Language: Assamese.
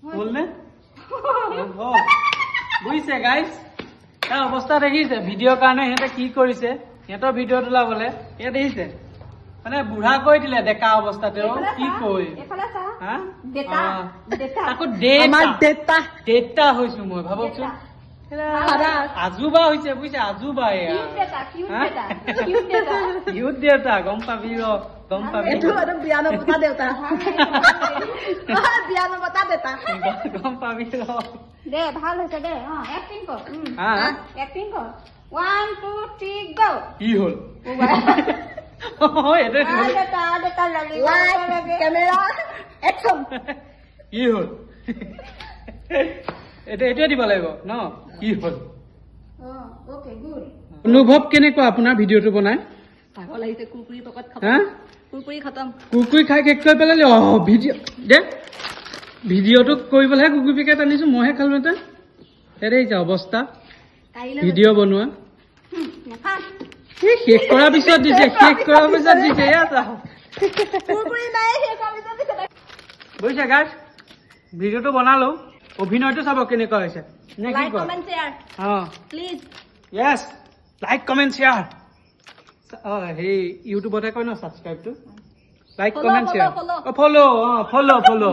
বলনে বুঝছে গাইস তাৰ অৱস্থা দেখিছে ভিডিঅ'ৰ কাৰণে সিহঁতে কি কৰিছে সিহঁতৰ ভিডিঅ' তোলাবলে এ দেখিছে মানে বুঢ়া কৈ দিলে ডেকা অৱস্থাতে কি কই আকৌ ডেটা হৈছো মই ভাবকচোন আজুবা হৈছে বুজিছে আজুবা কিউট দেউতা গম পাবি গম পাবি গম পাবি দে ভাল হৈছে দে এক্টিং কৰ এক্টিং কৰ 1 2 3 গো কি হল কেমেৰা একচন কি হল এটা দিব লাগিব ন কি হল ওকে গুড অনুভৱ কেনেকুৱা আপোনাৰ ভিডিঅ'টো বনাই পাগল লাগিছে কুৰকুৰি পকত খতম কুৰকুৰি খতম কুৰকুৰি খাই শেষ কৰি পেলালি ভিডিঅ' দে ভিডিঅ'টো কৰিবলৈহে কুৰকুৰি পেকেট আনিছো মইহে খালো এটা দেখিছা অৱস্থা ভিডিঅ' বনোৱা শেষ কৰাৰ পিছত দিছে বুজিছা গাইছ ভিডিঅ'টো বনালো অভিনয়টো চাব কেনেকুৱা হৈছে নে কি কয় please Yes like comment share হেৰি ইউটিউবতে কয় ন ছাবস্ক্ৰাইবটো লাইক কমেণ্ট শ্বেয়াৰ ফ'ল'